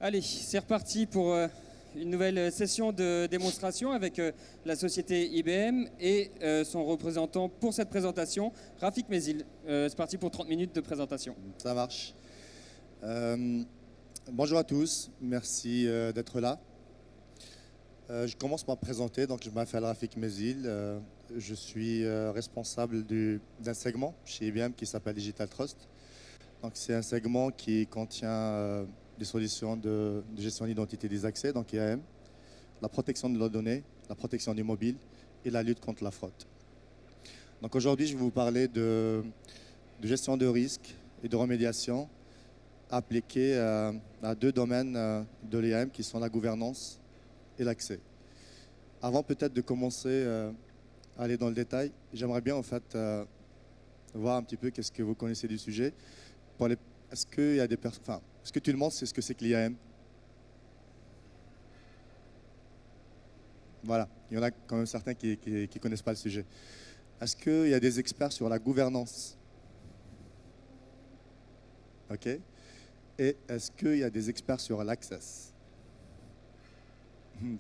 Allez, c'est reparti pour une nouvelle session de démonstration avec la société IBM et son représentant pour cette présentation, Rafik Mézil. C'est parti pour 30 minutes de présentation. Ça marche. Bonjour à tous, merci d'être là. Je commence par me présenter, donc je m'appelle Rafik Mézil. Je suis responsable d'un segment chez IBM qui s'appelle Digital Trust. Donc c'est un segment qui contient des solutions de gestion d'identité des accès, donc IAM, la protection de nos données, la protection du mobile et la lutte contre la fraude. Donc aujourd'hui, je vais vous parler de gestion de risque et de remédiation appliquée à deux domaines de l'IAM qui sont la gouvernance et l'accès. Avant peut-être de commencer à aller dans le détail, j'aimerais bien en fait voir un petit peu qu'est-ce que vous connaissez du sujet. Est-ce qu'il y a des personnes, enfin, est-ce que tout le monde sait ce que c'est que l'IAM? Voilà, il y en a quand même certains qui ne connaissent pas le sujet. Est-ce qu'il y a des experts sur la gouvernance? OK. Et est-ce qu'il y a des experts sur l'access?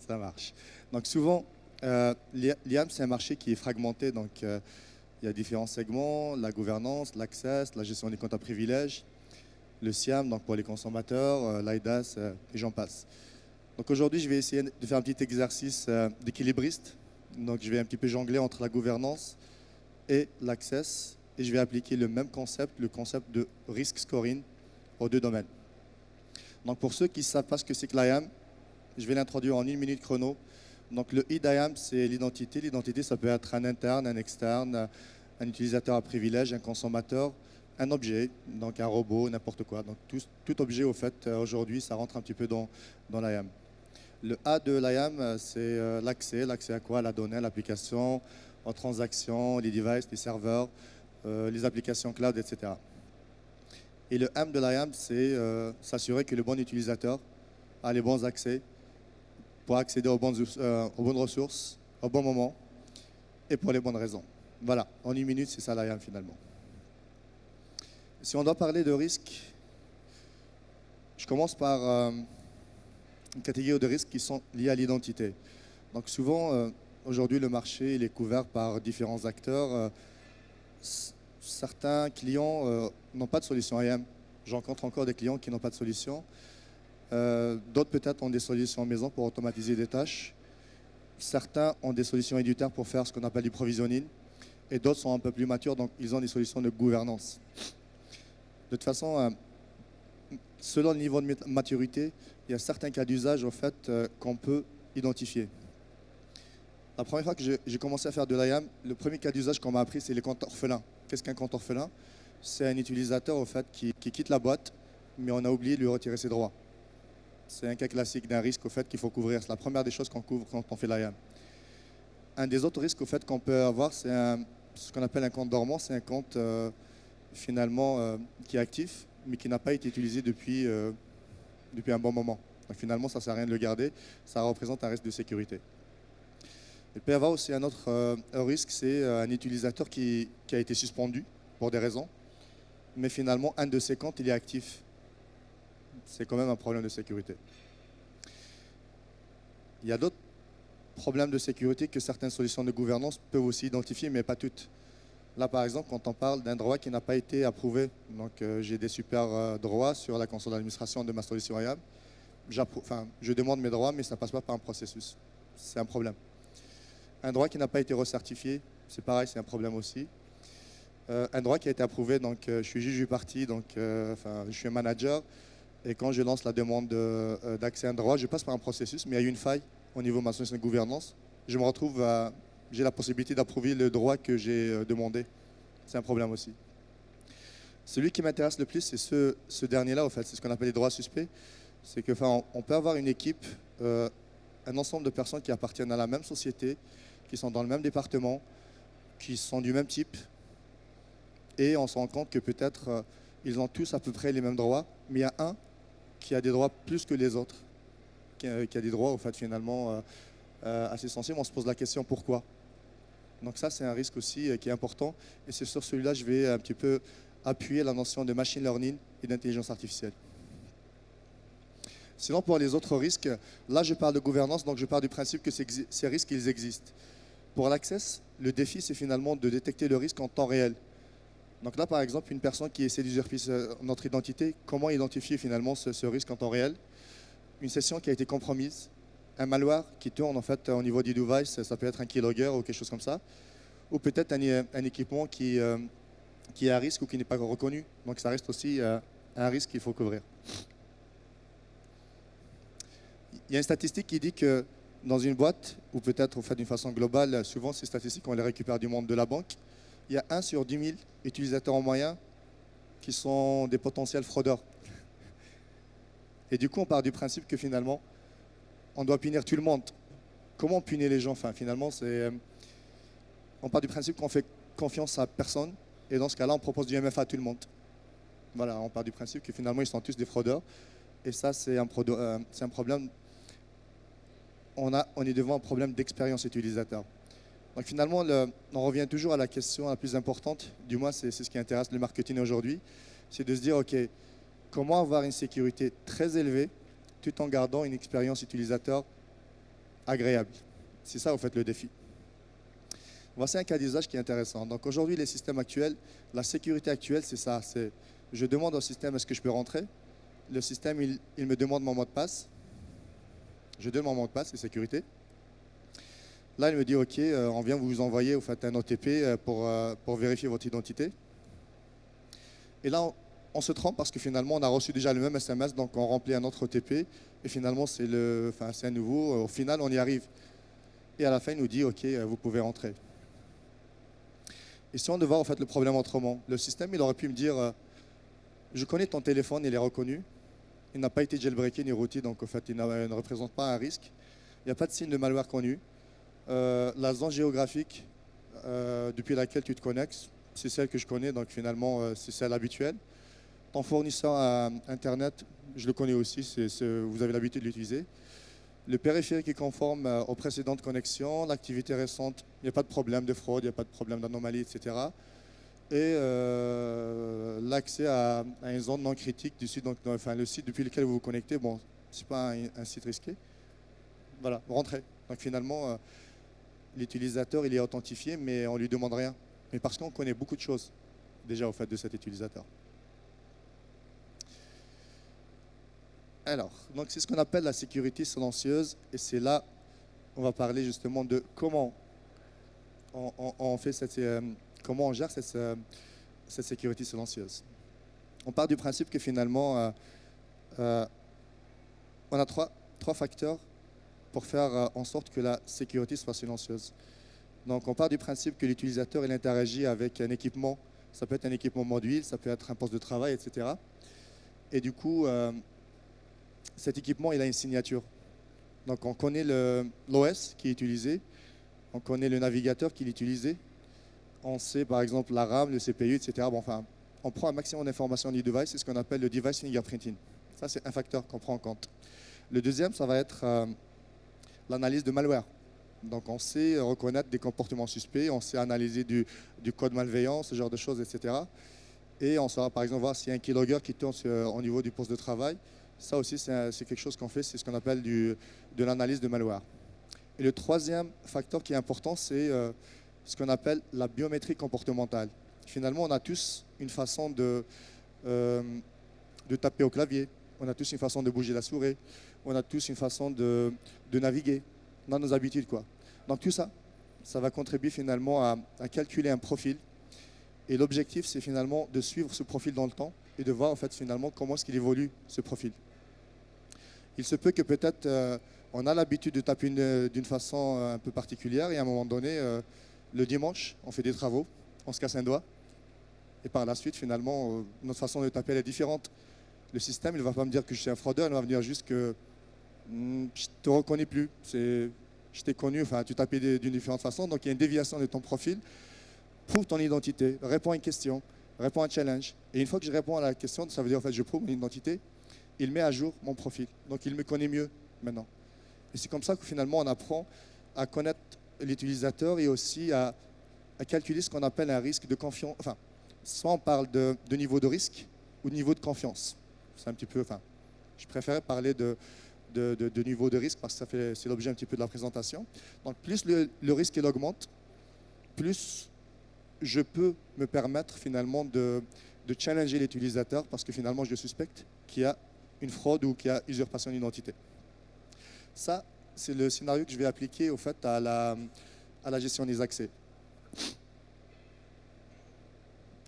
Ça marche. Donc souvent, l'IAM, c'est un marché qui est fragmenté. Donc il y a différents segments, la gouvernance, l'access, la gestion des comptes à privilèges, le SIAM, donc pour les consommateurs, l'IDAS, et j'en passe. Donc aujourd'hui, je vais essayer de faire un petit exercice d'équilibriste. Donc je vais un petit peu jongler entre la gouvernance et l'access, et je vais appliquer le même concept, le concept de risk scoring aux deux domaines. Donc pour ceux qui ne savent pas ce que c'est que l'IAM, je vais l'introduire en 1 minute chrono. Donc le IDAM, c'est l'identité. L'identité, ça peut être un interne, un externe, un utilisateur à privilège, un consommateur, un objet, donc un robot, n'importe quoi. Donc tout objet, au fait, aujourd'hui, ça rentre un petit peu dans l'IAM. Le A de l'IAM, c'est l'accès. L'accès à quoi? À la donnée, à l'application, aux transactions, les devices, les serveurs, les applications cloud, etc. Et le M de l'IAM, c'est s'assurer que le bon utilisateur a les bons accès pour accéder aux bonnes ressources, au bon moment et pour les bonnes raisons. Voilà, en 1 minute, c'est ça l'IAM finalement. Si on doit parler de risque, je commence par une catégorie de risques qui sont liés à l'identité. Donc souvent, aujourd'hui, le marché il est couvert par différents acteurs. Certains clients n'ont pas de solution IAM. Je rencontre encore des clients qui n'ont pas de solution. D'autres peut-être ont des solutions maison pour automatiser des tâches. Certains ont des solutions éditeurs pour faire ce qu'on appelle du provisioning. Et d'autres sont un peu plus matures, donc ils ont des solutions de gouvernance. De toute façon, selon le niveau de maturité, il y a certains cas d'usage au fait, qu'on peut identifier. La première fois que j'ai commencé à faire de l'IAM, le premier cas d'usage qu'on m'a appris, c'est les comptes orphelins. Qu'est-ce qu'un compte orphelin? C'est un utilisateur au fait, qui quitte la boîte, mais on a oublié de lui retirer ses droits. C'est un cas classique d'un risque au fait qu'il faut couvrir. C'est la première des choses qu'on couvre quand on fait l'IAM. Un des autres risques au fait qu'on peut avoir, c'est ce qu'on appelle un compte dormant. C'est un compte finalement qui est actif, mais qui n'a pas été utilisé depuis un bon moment. Donc finalement, ça ne sert à rien de le garder. Ça représente un risque de sécurité. Il peut y avoir aussi un autre risque, c'est un utilisateur qui a été suspendu pour des raisons, mais finalement, un de ses comptes, il est actif. C'est quand même un problème de sécurité. Il y a d'autres problèmes de sécurité que certaines solutions de gouvernance peuvent aussi identifier, mais pas toutes. Là, par exemple, quand on parle d'un droit qui n'a pas été approuvé, donc j'ai des super droits sur la console d'administration de ma solution IAM, je demande mes droits, mais ça ne passe pas par un processus. C'est un problème. Un droit qui n'a pas été recertifié, c'est pareil, c'est un problème aussi. Un droit qui a été approuvé, donc je suis juge du parti, donc je suis un manager, et quand je lance la demande d'accès à un droit, je passe par un processus, mais il y a eu une faille au niveau de ma solution de gouvernance. Je me retrouve j'ai la possibilité d'approuver le droit que j'ai demandé. C'est un problème aussi. Celui qui m'intéresse le plus, c'est ce dernier-là, en fait, c'est ce qu'on appelle les droits suspects. C'est que, on peut avoir une équipe, un ensemble de personnes qui appartiennent à la même société, qui sont dans le même département, qui sont du même type, et on se rend compte que peut-être ils ont tous à peu près les mêmes droits, mais il y a un qui a des droits plus que les autres, qui a des droits, en fait, finalement, assez sensibles. On se pose la question pourquoi. Donc ça, c'est un risque aussi qui est important, et c'est sur celui-là que je vais un petit peu appuyer la notion de machine learning et d'intelligence artificielle. Sinon, pour les autres risques, là, je parle de gouvernance, donc je pars du principe que ces risques, ils existent. Pour l'Access, le défi, c'est finalement de détecter le risque en temps réel. Donc là, par exemple, une personne qui essaie d'usurper notre identité, comment identifier finalement ce risque en temps réel? Une session qui a été compromise, un malware qui tourne en fait au niveau du device, ça peut être un keylogger ou quelque chose comme ça, ou peut-être un équipement qui est à risque ou qui n'est pas reconnu. Donc ça reste aussi un risque qu'il faut couvrir. Il y a une statistique qui dit que dans une boîte, ou peut-être fait d'une façon globale, souvent ces statistiques, on les récupère du monde de la banque, il y a 1 sur 10 000 utilisateurs en moyenne qui sont des potentiels fraudeurs. Et du coup, on part du principe que finalement, on doit punir tout le monde. Comment punir les gens? Enfin, finalement, on part du principe qu'on fait confiance à personne, et dans ce cas-là, on propose du MFA à tout le monde. Voilà, on part du principe que finalement, ils sont tous des fraudeurs. Et ça, c'est un problème. On est devant un problème d'expérience utilisateur. Donc finalement, on revient toujours à la question la plus importante, du moins c'est ce qui intéresse le marketing aujourd'hui, c'est de se dire, OK, comment avoir une sécurité très élevée tout en gardant une expérience utilisateur agréable. C'est ça, en fait, le défi. Voici un cas d'usage qui est intéressant. Donc aujourd'hui, les systèmes actuels, la sécurité actuelle, c'est ça. Je demande au système, est-ce que je peux rentrer? Le système, il me demande mon mot de passe. Je donne mon mot de passe, c'est sécurité. Là, il me dit, OK, on vient vous envoyer un OTP pour vérifier votre identité. Et là, on se trompe parce que finalement, on a reçu déjà le même SMS, donc on remplit un autre OTP. Et finalement, c'est un nouveau. Au final, on y arrive. Et à la fin, il nous dit, OK, vous pouvez rentrer. Et si on devait voir le problème autrement, le système, il aurait pu me dire, je connais ton téléphone, il est reconnu. Il n'a pas été jailbreaké ni routé, donc en fait, il ne représente pas un risque. Il n'y a pas de signe de malware connu. La zone géographique depuis laquelle tu te connectes, c'est celle que je connais, donc finalement, c'est celle habituelle. Ton fournisseur à Internet, je le connais aussi, vous avez l'habitude de l'utiliser. Le périphérique est conforme aux précédentes connexions, l'activité récente, il n'y a pas de problème de fraude, il n'y a pas de problème d'anomalie, etc. Et l'accès à une zone non critique du site, donc, le site depuis lequel vous vous connectez, bon, ce n'est pas un site risqué. Voilà, rentrez. Donc finalement, l'utilisateur, il est authentifié, mais on ne lui demande rien. Mais parce qu'on connaît beaucoup de choses déjà au fait de cet utilisateur. Alors, donc c'est ce qu'on appelle la sécurité silencieuse, et c'est là on va parler justement de comment comment on gère cette sécurité silencieuse. On part du principe que finalement, on a trois facteurs pour faire en sorte que la sécurité soit silencieuse. Donc on part du principe que l'utilisateur il interagit avec un équipement, ça peut être un équipement mobile, ça peut être un poste de travail, etc. Et du coup, cet équipement il a une signature. Donc on connaît l'OS qui est utilisé, on connaît le navigateur qui est utilisé, on sait par exemple la RAM, le CPU, etc. Bon, enfin, on prend un maximum d'informations du device, c'est ce qu'on appelle le device fingerprinting. Ça c'est un facteur qu'on prend en compte. Le deuxième, ça va être l'analyse de malware. Donc on sait reconnaître des comportements suspects, on sait analyser du code malveillant, ce genre de choses, etc. Et on saura par exemple voir s'il y a un keylogger qui tourne au niveau du poste de travail. Ça aussi, c'est quelque chose qu'on fait, c'est ce qu'on appelle de l'analyse de malware. Et le troisième facteur qui est important, c'est ce qu'on appelle la biométrie comportementale. Finalement, on a tous une façon de taper au clavier, on a tous une façon de bouger la souris, on a tous une façon de naviguer dans nos habitudes, quoi. Donc tout ça, ça va contribuer finalement à calculer un profil. Et l'objectif, c'est finalement de suivre ce profil dans le temps et de voir en fait finalement comment est-ce qu'il évolue, ce profil. Il se peut que peut-être on a l'habitude de taper d'une façon un peu particulière et à un moment donné, le dimanche, on fait des travaux, on se casse un doigt et par la suite, finalement, notre façon de taper elle est différente. Le système, il ne va pas me dire que je suis un fraudeur, il va me dire juste que je ne te reconnais plus. Je t'ai connu, enfin, tu tapais d'une différente façon, donc il y a une déviation de ton profil. Prouve ton identité, réponds à une question, réponds à un challenge. Et une fois que je réponds à la question, ça veut dire en fait je prouve mon identité, il met à jour mon profil. Donc il me connaît mieux maintenant. Et c'est comme ça que finalement on apprend à connaître l'utilisateur et aussi à calculer ce qu'on appelle un risque de confiance. Enfin, soit on parle de niveau de risque ou de niveau de confiance. C'est un petit peu, enfin, Je préférais parler de niveau de risque parce que c'est l'objet un petit peu de la présentation. Donc plus le risque il augmente, plus je peux me permettre finalement de challenger l'utilisateur parce que finalement je suspecte qu'il y a une fraude ou qu'il y a usurpation d'identité. Ça, c'est le scénario que je vais appliquer au fait à la gestion des accès.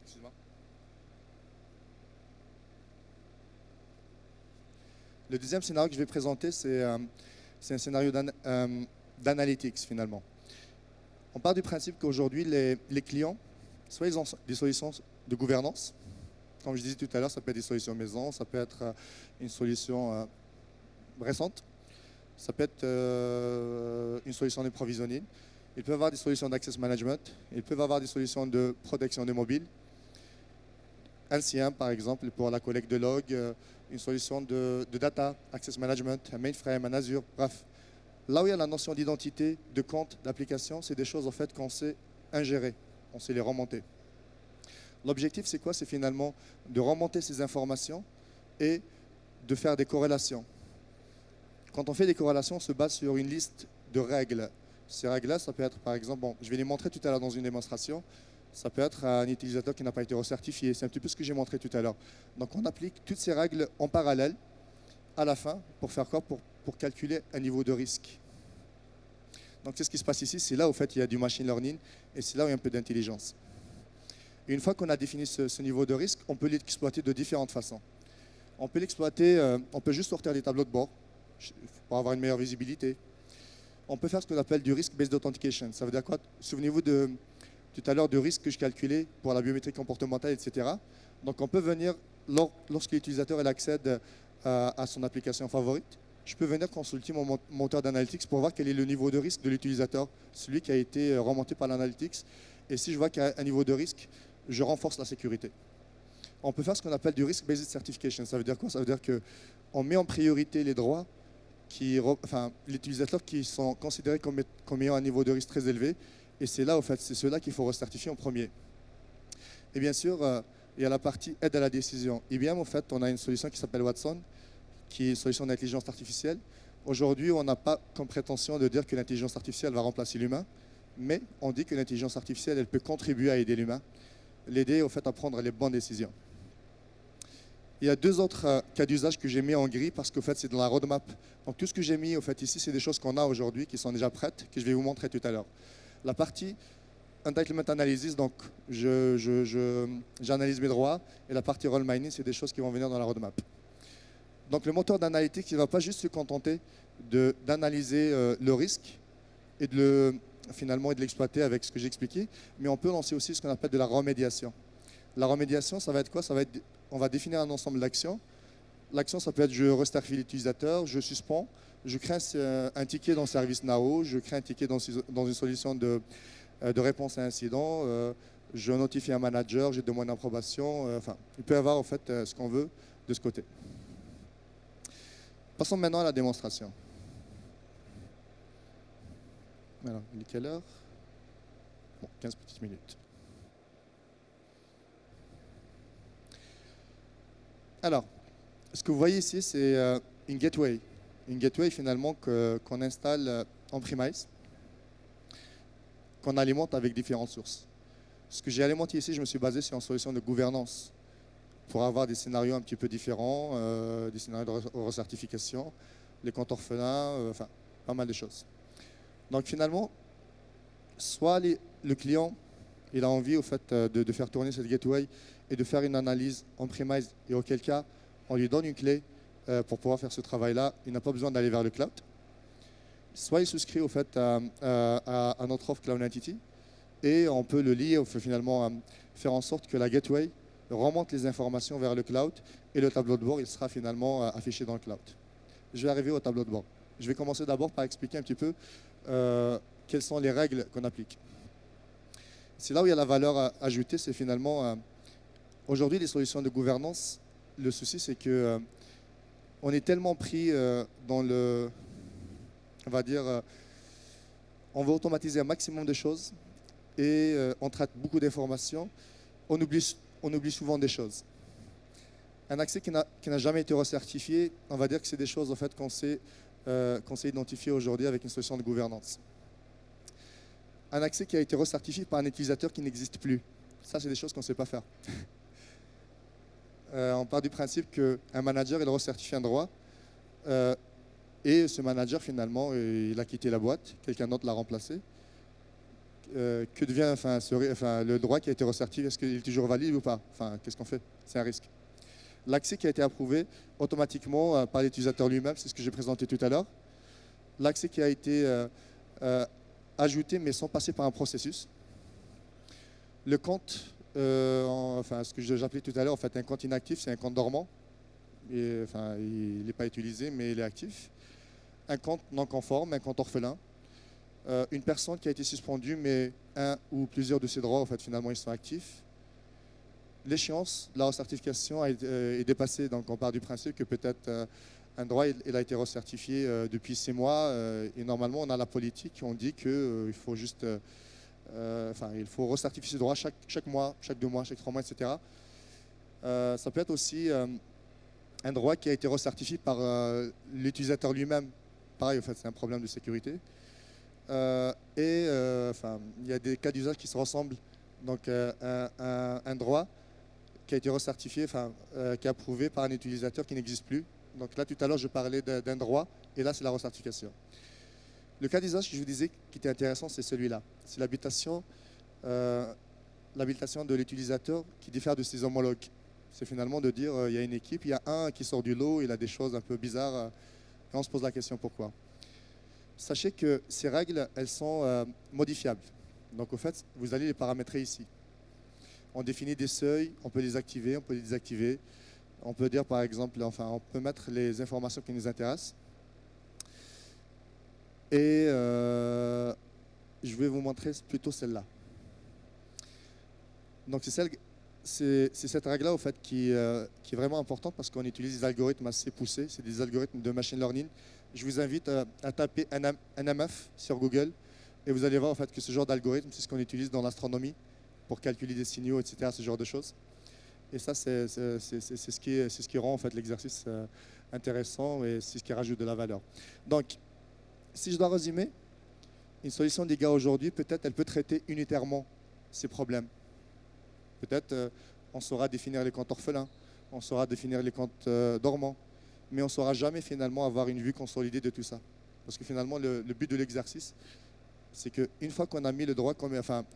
Excuse-moi. Le deuxième scénario que je vais présenter, c'est un scénario d'analytics finalement. On part du principe qu'aujourd'hui, les clients, soit ils ont des solutions de gouvernance, comme je disais tout à l'heure, ça peut être des solutions maison, ça peut être une solution récente, ça peut être une solution de provisioning, ils peuvent avoir des solutions d'access management, ils peuvent avoir des solutions de protection des mobiles, LCM par exemple pour la collecte de logs, une solution de data, access management, un mainframe, un Azure, bref. Là où il y a la notion d'identité, de compte, d'application, c'est des choses en fait qu'on sait ingérer, on sait les remonter. L'objectif c'est quoi? C'est finalement de remonter ces informations et de faire des corrélations. Quand on fait des corrélations, on se base sur une liste de règles. Ces règles-là, ça peut être par exemple, bon, je vais les montrer tout à l'heure dans une démonstration, ça peut être un utilisateur qui n'a pas été recertifié. C'est un petit peu ce que j'ai montré tout à l'heure. Donc on applique toutes ces règles en parallèle à la fin pour faire quoi? Pour calculer un niveau de risque. Donc c'est ce qui se passe ici, c'est là où en fait il y a du machine learning et c'est là où il y a un peu d'intelligence. Et une fois qu'on a défini ce niveau de risque, on peut l'exploiter de différentes façons. On peut l'exploiter, on peut juste sortir des tableaux de bord pour avoir une meilleure visibilité. On peut faire ce qu'on appelle du risk-based authentication. Ça veut dire quoi? Souvenez-vous de tout à l'heure du risque que je calculais pour la biométrie comportementale, etc. Donc on peut venir, lorsque l'utilisateur accède à son application favorite, je peux venir consulter mon moteur d'analytics pour voir quel est le niveau de risque de l'utilisateur, celui qui a été remonté par l'analytics. Et si je vois qu'il y a un niveau de risque, je renforce la sécurité. On peut faire ce qu'on appelle du risk-based certification. Ça veut dire quoi? Ça veut dire qu'on met en priorité les droits, les utilisateurs qui sont considérés comme ayant un niveau de risque très élevé. Et c'est là, en fait, c'est ceux-là qu'il faut recertifier en premier. Et bien sûr, il y a la partie aide à la décision. IBM, en fait, on a une solution qui s'appelle Watson, qui est une solution d'intelligence artificielle. Aujourd'hui, on n'a pas comme prétention de dire que l'intelligence artificielle va remplacer l'humain, mais on dit que l'intelligence artificielle, elle peut contribuer à aider l'humain, l'aider, au fait, à prendre les bonnes décisions. Il y a deux autres cas d'usage que j'ai mis en gris parce qu'en fait, c'est dans la roadmap. Donc, tout ce que j'ai mis, au fait, ici, c'est des choses qu'on a aujourd'hui, qui sont déjà prêtes, que je vais vous montrer tout à l'heure. La partie entitlement analysis, donc j'analyse mes droits, et la partie role mining, c'est des choses qui vont venir dans la roadmap. Donc le moteur d'analytique, il ne va pas juste se contenter d'analyser le risque et finalement de l'exploiter avec ce que j'ai expliqué, mais on peut lancer aussi ce qu'on appelle de la remédiation. La remédiation, ça va être quoi? On va définir un ensemble d'actions. L'action, ça peut être je recertifie l'utilisateur, je suspends, je crée un ticket dans ServiceNow, je crée un ticket dans une solution de réponse à incident, je notifie un manager, j'ai demandé d'approbation. Enfin, il peut y avoir en fait ce qu'on veut de ce côté. Passons maintenant à la démonstration. Alors, il est quelle heure? Bon, 15 petites minutes. Alors, ce que vous voyez ici, c'est une gateway. Une gateway finalement qu'on installe en premise, qu'on alimente avec différentes sources. Ce que j'ai alimenté ici, je me suis basé sur une solution de gouvernance pour avoir des scénarios un petit peu différents, des scénarios de recertification, les comptes orphelins, enfin, pas mal de choses. Donc finalement, soit le client, il a envie au fait de faire tourner cette gateway et de faire une analyse en premise, et auquel cas, on lui donne une clé pour pouvoir faire ce travail-là. Il n'a pas besoin d'aller vers le cloud. Soit il souscrit au fait à notre offre Cloud Entity, et on peut le lier, on peut finalement faire en sorte que la gateway remonte les informations vers le cloud, et le tableau de bord il sera finalement affiché dans le cloud. Je vais arriver au tableau de bord. Je vais commencer d'abord par expliquer un petit peu quelles sont les règles qu'on applique. C'est là où il y a la valeur ajoutée, c'est finalement aujourd'hui les solutions de gouvernance. Le souci c'est que on est tellement pris dans le, on va dire, on veut automatiser un maximum de choses et on traite beaucoup d'informations. On oublie souvent des choses. Un accès qui n'a jamais été recertifié, on va dire que c'est des choses en fait, qu'on sait identifier aujourd'hui avec une solution de gouvernance. Un accès qui a été recertifié par un utilisateur qui n'existe plus. Ça, c'est des choses qu'on ne sait pas faire. On part du principe qu'un manager, il recertifie un droit et ce manager, finalement, il a quitté la boîte, quelqu'un d'autre l'a remplacé. Que devient le droit qui a été recertifié? Est-ce qu'il est toujours valide ou pas? Qu'est-ce qu'on fait? C'est un risque. L'accès qui a été approuvé automatiquement par l'utilisateur lui-même, c'est ce que j'ai présenté tout à l'heure. L'accès qui a été ajouté, mais sans passer par un processus. Le compte, ce que j'appelais tout à l'heure, en fait, un compte inactif, c'est un compte dormant. Il n'est pas utilisé, mais il est actif. Un compte non conforme, un compte orphelin. Une personne qui a été suspendue, mais un ou plusieurs de ses droits, en fait, finalement, ils sont actifs. L'échéance de la recertification est dépassée, donc on part du principe que peut-être un droit il a été recertifié depuis 6 mois et normalement on a la politique, on dit qu'il faut juste, il faut recertifier ce droit chaque mois, chaque 2 mois, chaque 3 mois, etc. Ça peut être aussi un droit qui a été recertifié par l'utilisateur lui-même. Pareil, en fait, c'est un problème de sécurité. Il y a des cas d'usage qui se ressemblent. Donc un droit qui a été recertifié, qui est approuvé par un utilisateur qui n'existe plus. Donc là, tout à l'heure, je parlais d'un droit, et là, c'est la recertification. Le cas d'usage que je vous disais qui était intéressant, c'est celui-là. C'est l'habilitation de l'utilisateur qui diffère de ses homologues. C'est finalement de dire, il y a une équipe, il y a un qui sort du lot, il a des choses un peu bizarres, et on se pose la question pourquoi. Sachez que ces règles, elles sont modifiables. Donc, au fait, vous allez les paramétrer ici. On définit des seuils, on peut les activer, on peut les désactiver. On peut dire, par exemple, on peut mettre les informations qui nous intéressent. Et je vais vous montrer plutôt celle-là. Donc, c'est cette règle-là, au fait, qui est vraiment importante parce qu'on utilise des algorithmes assez poussés. C'est des algorithmes de machine learning. Je vous invite à taper NMF sur Google. Et vous allez voir en fait, que ce genre d'algorithme, c'est ce qu'on utilise dans l'astronomie pour calculer des signaux, etc., ce genre de choses. Et ça, c'est ce qui rend en fait, l'exercice intéressant et c'est ce qui rajoute de la valeur. Donc, si je dois résumer, une solution d'IGA aujourd'hui, peut-être elle peut traiter unitairement ces problèmes. Peut-être on saura définir les comptes orphelins, on saura définir les comptes dormants, mais on ne saura jamais finalement avoir une vue consolidée de tout ça. Parce que finalement, le but de l'exercice, c'est qu'une fois qu'on a mis le droit,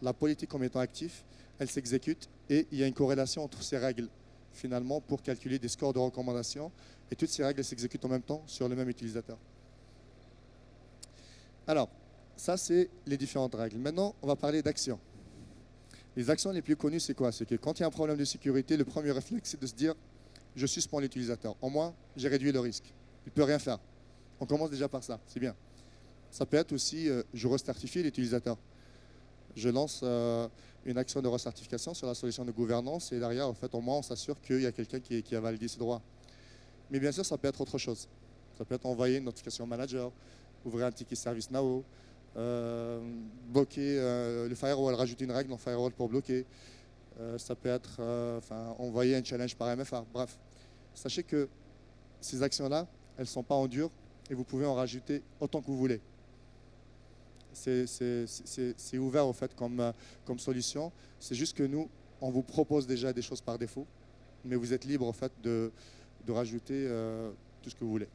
la politique comme étant actif, elle s'exécute et il y a une corrélation entre ces règles, finalement, pour calculer des scores de recommandation. Et toutes ces règles s'exécutent en même temps sur le même utilisateur. Alors, ça, c'est les différentes règles. Maintenant, on va parler d'actions. Les actions les plus connues, c'est quoi? C'est que quand il y a un problème de sécurité, le premier réflexe, c'est de se dire « je suspends l'utilisateur ». Au moins, j'ai réduit le risque. Il ne peut rien faire. On commence déjà par ça, c'est bien. Ça peut être aussi, je recertifie l'utilisateur. Je lance une action de recertification sur la solution de gouvernance et derrière, en fait, au moins, on s'assure qu'il y a quelqu'un qui a validé ses droits. Mais bien sûr, ça peut être autre chose. Ça peut être envoyer une notification au manager, ouvrir un ticket service now, bloquer le firewall, rajouter une règle dans le firewall pour bloquer. Ça peut être envoyer un challenge par MFA. Bref, sachez que ces actions-là, elles ne sont pas en dur et vous pouvez en rajouter autant que vous voulez. C'est ouvert en fait comme solution. C'est juste que nous, on vous propose déjà des choses par défaut, mais vous êtes libre en fait de rajouter tout ce que vous voulez.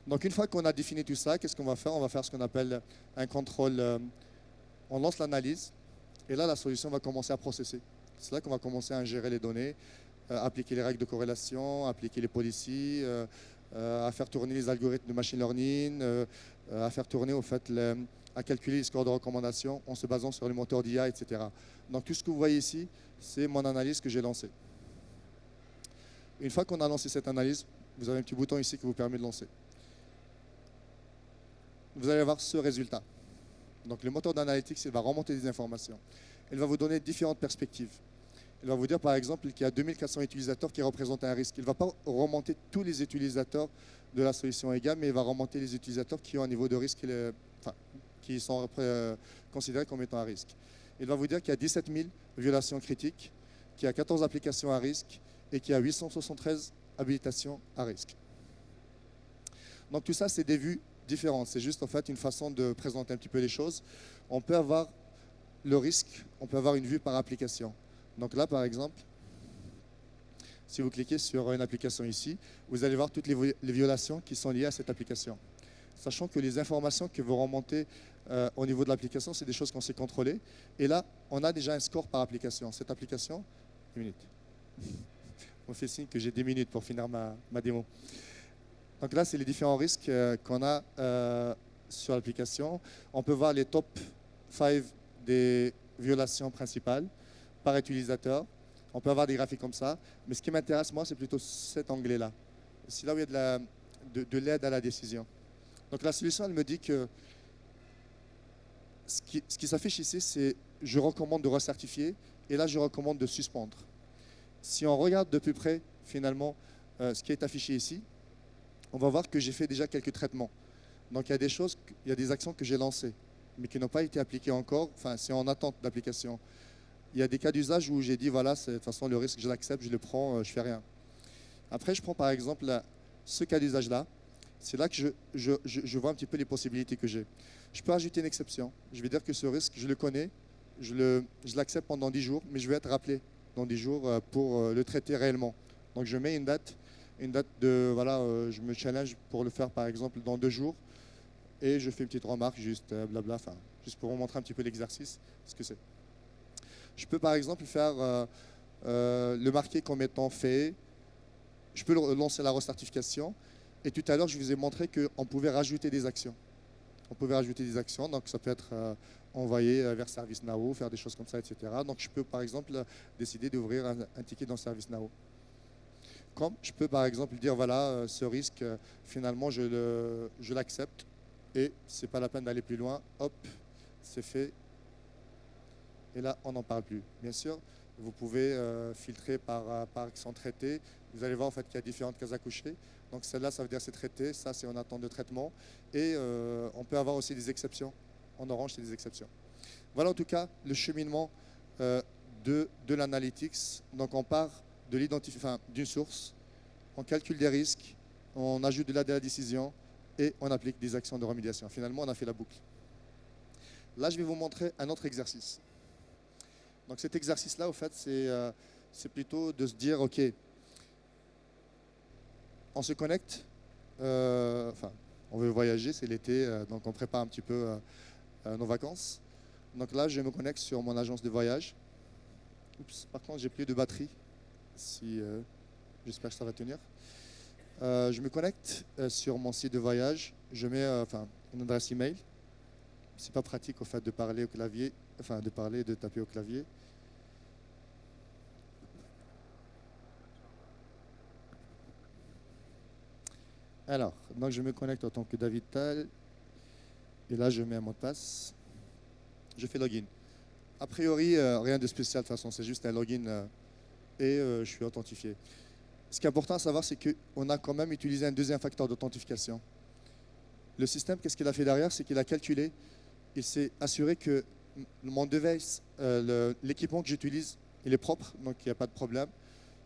Donc une fois qu'on a défini tout ça, qu'est-ce qu'on va faire? On va faire ce qu'on appelle un contrôle. On lance l'analyse et là la solution va commencer à processer. C'est là qu'on va commencer à ingérer les données, appliquer les règles de corrélation, appliquer les policies, à faire tourner les algorithmes de machine learning, à faire tourner au fait, à calculer les scores de recommandation en se basant sur les moteurs d'IA, etc. Donc tout ce que vous voyez ici, c'est mon analyse que j'ai lancée. Une fois qu'on a lancé cette analyse, vous avez un petit bouton ici qui vous permet de lancer. Vous allez avoir ce résultat. Donc le moteur d'analytics, il va remonter des informations. Il va vous donner différentes perspectives. Il va vous dire par exemple qu'il y a 2400 utilisateurs qui représentent un risque. Il ne va pas remonter tous les utilisateurs de la solution EGA, mais il va remonter les utilisateurs qui ont un niveau de risque, qui sont considérés comme étant à risque. Il va vous dire qu'il y a 17 000 violations critiques, qu'il y a 14 applications à risque et qui a 873 habilitations à risque. Donc tout ça, c'est des vues différentes. C'est juste en fait une façon de présenter un petit peu les choses. On peut avoir le risque, on peut avoir une vue par application. Donc là, par exemple, si vous cliquez sur une application ici, vous allez voir toutes les violations qui sont liées à cette application. Sachant que les informations que vous remontez au niveau de l'application, c'est des choses qu'on sait contrôler. Et là, on a déjà un score par application. Cette application, 1 minute. On fait signe que j'ai 10 minutes pour finir ma démo. Donc là, c'est les différents risques qu'on a sur l'application. On peut voir les top 5 des violations principales par utilisateur. On peut avoir des graphiques comme ça. Mais ce qui m'intéresse, moi, c'est plutôt cet onglet-là. C'est là où il y a de l'aide à la décision. Donc la solution, elle me dit que ce qui s'affiche ici, c'est je recommande de recertifier et là, je recommande de suspendre. Si on regarde de plus près, finalement, ce qui est affiché ici, on va voir que j'ai fait déjà quelques traitements. Donc il y a des choses, il y a des actions que j'ai lancées, mais qui n'ont pas été appliquées encore. Enfin, c'est en attente d'application. Il y a des cas d'usage où j'ai dit, voilà, de toute façon, le risque, je l'accepte, je le prends, je fais rien. Après, je prends par exemple ce cas d'usage-là. C'est là que je vois un petit peu les possibilités que j'ai. Je peux ajouter une exception. Je vais dire que ce risque, je le connais, je l'accepte pendant 10 jours, mais je vais être rappelé dans 10 jours pour le traiter réellement. Donc je mets une date de, voilà, je me challenge pour le faire par exemple dans 2 jours et je fais une petite remarque, juste blabla, enfin, juste pour vous montrer un petit peu l'exercice, ce que c'est. Je peux par exemple faire le marquer comme étant fait, je peux lancer la recertification et tout à l'heure je vous ai montré qu'on pouvait rajouter des actions. On pouvait rajouter des actions, donc ça peut être envoyé vers ServiceNow, faire des choses comme ça, etc. Donc je peux par exemple décider d'ouvrir un ticket dans ServiceNow. Comme je peux par exemple dire, voilà, ce risque, finalement je l'accepte et c'est pas la peine d'aller plus loin, hop, c'est fait. Et là, on n'en parle plus. Bien sûr, vous pouvez filtrer par action traitée. Vous allez voir en fait qu'il y a différentes cases à cocher. Donc celle-là, ça veut dire c'est traité, ça c'est en attente de traitement. Et on peut avoir aussi des exceptions. En orange, c'est des exceptions. Voilà en tout cas le cheminement de l'analytics. Donc on part de d'une source, on calcule des risques, on ajoute de l'aide à la décision et on applique des actions de remédiation. Finalement, on a fait la boucle. Là, je vais vous montrer un autre exercice. Donc cet exercice-là, au fait, c'est plutôt de se dire, OK, on se connecte, enfin, on veut voyager, c'est l'été, donc on prépare un petit peu nos vacances. Donc là, je me connecte sur mon agence de voyage. Oups, par contre, j'ai plus de batterie. J'espère que ça va tenir. Je me connecte sur mon site de voyage. Je mets une adresse email. C'est pas pratique au fait de parler au clavier, de taper au clavier. Alors, donc je me connecte en tant que David Tal. Et là, je mets un mot de passe. Je fais login. A priori, rien de spécial de toute façon, c'est juste un login et je suis authentifié. Ce qui est important à savoir, c'est qu'on a quand même utilisé un deuxième facteur d'authentification. Le système, qu'est-ce qu'il a fait derrière? C'est qu'il a calculé, il s'est assuré que mon device, l'équipement que j'utilise, il est propre, donc il n'y a pas de problème.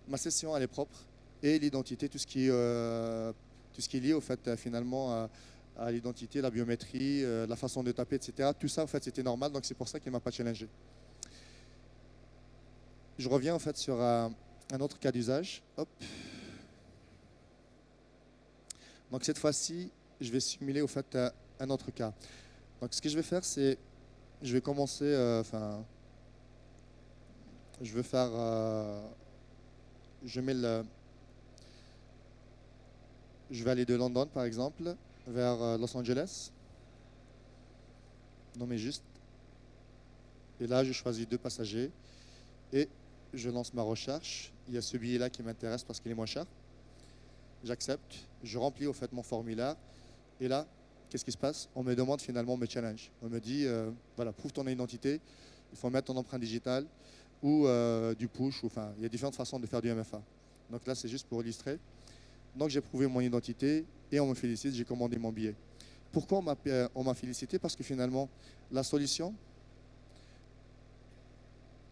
Ma session, elle est propre. Et l'identité, tout ce qui est lié au fait, finalement, à l'identité, la biométrie, la façon de taper, etc. Tout ça, en fait, c'était normal, donc c'est pour ça qu'il ne m'a pas challengé. Je reviens, en fait, sur un autre cas d'usage. Hop. Donc, cette fois-ci, je vais simuler, au fait, un autre cas. Donc, ce que je vais faire, c'est, je vais commencer, je vais faire, je vais aller de London, par exemple, vers Los Angeles. Non, mais juste. Et là, je choisis 2 passagers et je lance ma recherche. Il y a ce billet-là qui m'intéresse parce qu'il est moins cher. J'accepte. Je remplis au fait mon formulaire. Et là, qu'est-ce qui se passe? On me demande finalement mes challenges. On me dit, voilà, prouve ton identité. Il faut mettre ton empreinte digitale ou du push. Enfin, il y a différentes façons de faire du MFA. Donc là, c'est juste pour illustrer. Donc j'ai prouvé mon identité et on me félicite, j'ai commandé mon billet. Pourquoi on m'a félicité? Parce que finalement, la solution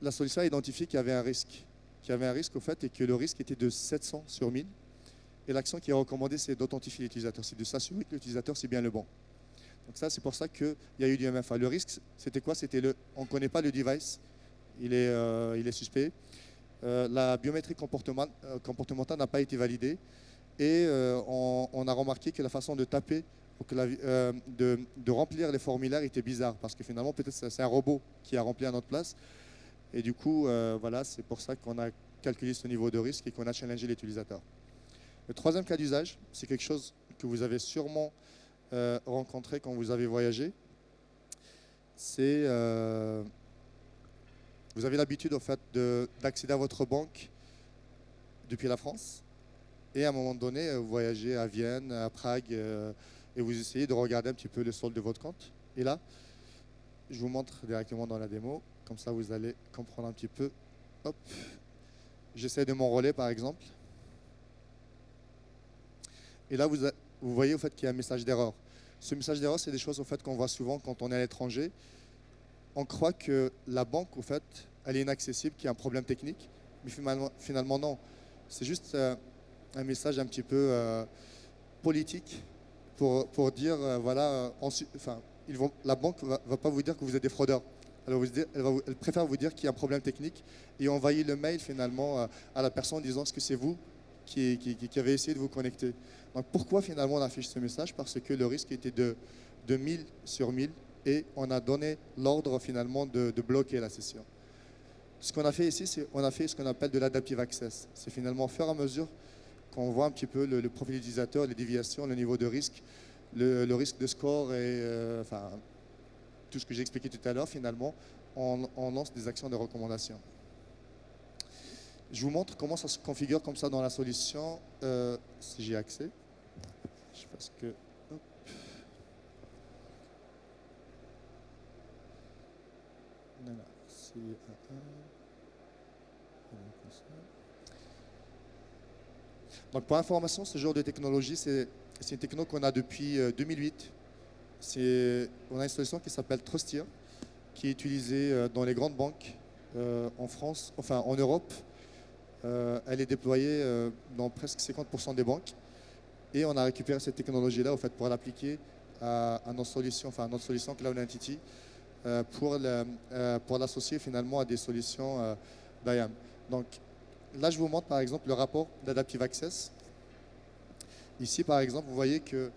a identifié qu'il y avait un risque. qu'il y avait un risque au fait et que le risque était de 700 sur 1000. Et l'action qui est recommandée, c'est d'authentifier l'utilisateur, c'est de s'assurer que l'utilisateur, c'est bien le bon. Donc ça, c'est pour ça qu'il y a eu du MFA. Le risque, c'était quoi? On ne connaît pas le device, il est suspect. La biométrie comportementale n'a pas été validée. Et on a remarqué que la façon de taper, de remplir les formulaires était bizarre. Parce que finalement, peut-être c'est un robot qui a rempli à notre place. Et du coup, voilà, c'est pour ça qu'on a calculé ce niveau de risque et qu'on a challengé l'utilisateur. Le troisième cas d'usage, c'est quelque chose que vous avez sûrement rencontré quand vous avez voyagé. C'est vous avez l'habitude en fait d'accéder à votre banque depuis la France et à un moment donné vous voyagez à Vienne, à Prague et vous essayez de regarder un petit peu le solde de votre compte. Et là, je vous montre directement dans la démo, comme ça vous allez comprendre un petit peu. Hop, j'essaie de m'enrôler par exemple. Et là, vous voyez au fait qu'il y a un message d'erreur. Ce message d'erreur, c'est des choses au fait qu'on voit souvent quand on est à l'étranger. On croit que la banque, au fait, elle est inaccessible, qu'il y a un problème technique. Mais finalement non. C'est juste un message un petit peu politique pour dire, voilà, la banque ne va pas vous dire que vous êtes des fraudeurs. Elle préfère vous dire qu'il y a un problème technique et envoyer le mail finalement à la personne en disant que c'est vous qui avez essayé de vous connecter. Donc pourquoi finalement on affiche ce message? Parce que le risque était de 1000 sur 1000 et on a donné l'ordre finalement de bloquer la session. Ce qu'on a fait ici, c'est on a fait ce qu'on appelle de l'adaptive access. C'est finalement au fur et à mesure qu'on voit un petit peu le profil utilisateur, les déviations, le niveau de risque, le risque de score et tout ce que j'ai expliqué tout à l'heure, finalement, on lance des actions de recommandation. Je vous montre comment ça se configure comme ça dans la solution, si j'ai accès. Je pense que... Hop. Voilà, c'est donc pour information, ce genre de technologie, c'est une techno qu'on a depuis 2008. On a une solution qui s'appelle Trustia, qui est utilisée dans les grandes banques en France, enfin en Europe. Elle est déployée dans presque 50% des banques et on a récupéré cette technologie-là pour l'appliquer à notre solution Cloud Entity pour l'associer finalement à des solutions d'IAM. Donc là, je vous montre par exemple le rapport d'Adaptive Access. Ici, par exemple, vous voyez qu'il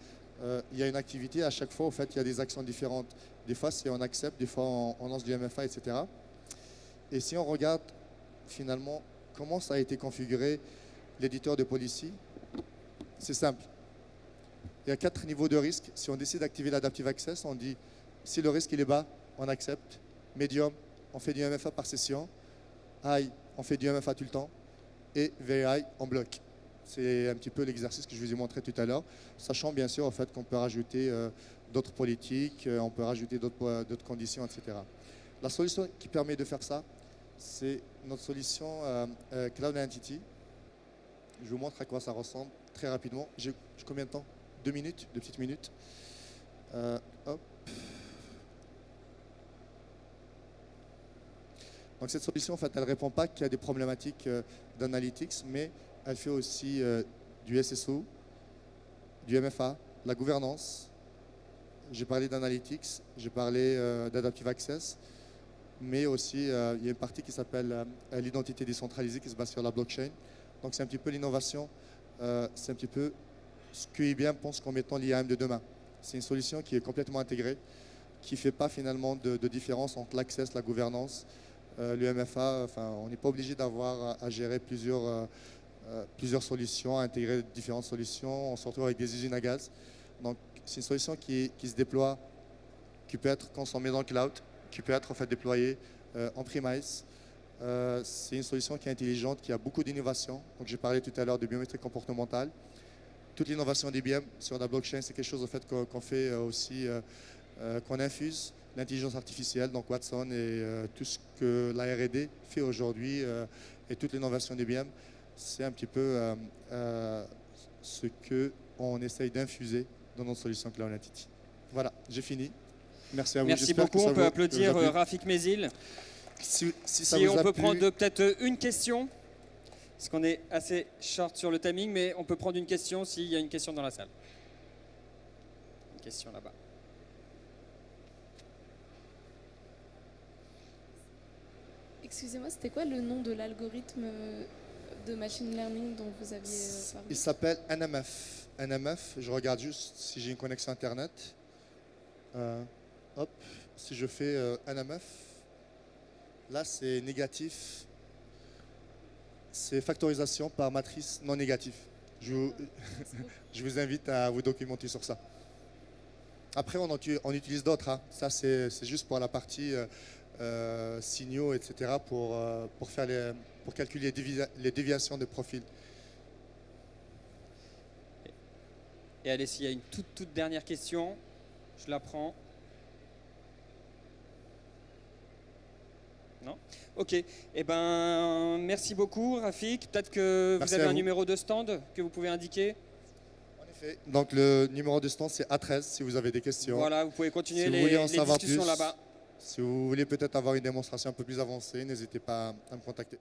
y a une activité, à chaque fois, il y a des actions différentes. Des fois, c'est on accepte, des fois, on lance du MFA, etc. Et si on regarde finalement comment ça a été configuré, l'éditeur de policy, c'est simple. Il y a 4 niveaux de risque. Si on décide d'activer l'Adaptive Access, on dit si le risque il est bas, on accepte. Medium, on fait du MFA par session. High, on fait du MFA tout le temps. Et Very High, on bloque. C'est un petit peu l'exercice que je vous ai montré tout à l'heure, sachant bien sûr qu'on peut rajouter d'autres politiques, on peut rajouter d'autres conditions, etc. La solution qui permet de faire ça, c'est notre solution Cloud Entity. Je vous montre à quoi ça ressemble très rapidement. J'ai combien de temps? 2 minutes, 2 petites minutes. Hop. Donc cette solution, elle ne répond pas qu'il y a des problématiques d'analytics, mais elle fait aussi du SSO, du MFA, la gouvernance. J'ai parlé d'analytics, j'ai parlé d'adaptive access, mais aussi il y a une partie qui s'appelle l'identité décentralisée qui se base sur la blockchain. Donc c'est un petit peu l'innovation, c'est un petit peu ce que IBM pense qu'en mettant l'IAM de demain. C'est une solution qui est complètement intégrée, qui ne fait pas finalement de différence entre l'access, la gouvernance, le MFA. Enfin, on n'est pas obligé d'avoir à gérer plusieurs solutions, à intégrer différentes solutions. On se retrouve avec des usines à gaz. Donc c'est une solution qui se déploie, qui peut être consommée dans le cloud, qui peut être déployée en premise. C'est une solution qui est intelligente, qui a beaucoup d'innovation. Donc j'ai parlé tout à l'heure de biométrie comportementale. Toute l'innovation d'IBM sur la blockchain, c'est quelque chose qu'on fait aussi, qu'on infuse l'intelligence artificielle, donc Watson et tout ce que la R&D fait aujourd'hui et toute l'innovation d'IBM, c'est un petit peu ce qu'on essaye d'infuser dans notre solution Cloud Entity. Voilà, j'ai fini. Merci à vous. Merci beaucoup. On peut applaudir Rafik Mézil. Si on peut prendre peut-être une question. Parce qu'on est assez short sur le timing, mais on peut prendre une question s'il y a une question dans la salle. Une question là-bas. Excusez-moi, c'était quoi le nom de l'algorithme de machine learning dont vous aviez parlé? Il s'appelle NMF. NMF, je regarde juste si j'ai une connexion Internet. Hop, si je fais NMF, là c'est négatif. C'est factorisation par matrice non négative. Je vous invite à vous documenter sur ça. Après, on utilise d'autres. Hein. Ça, c'est juste pour la partie signaux, etc., pour calculer les déviations de profil. Et allez, s'il y a une toute dernière question, je la prends. Non? Ok. Eh ben, merci beaucoup, Rafik. Peut-être que vous avez un numéro de stand que vous pouvez indiquer. En effet. Donc, le numéro de stand, c'est A13 si vous avez des questions. Voilà, vous pouvez continuer si les discussions là-bas. Si vous voulez peut-être avoir une démonstration un peu plus avancée, n'hésitez pas à me contacter.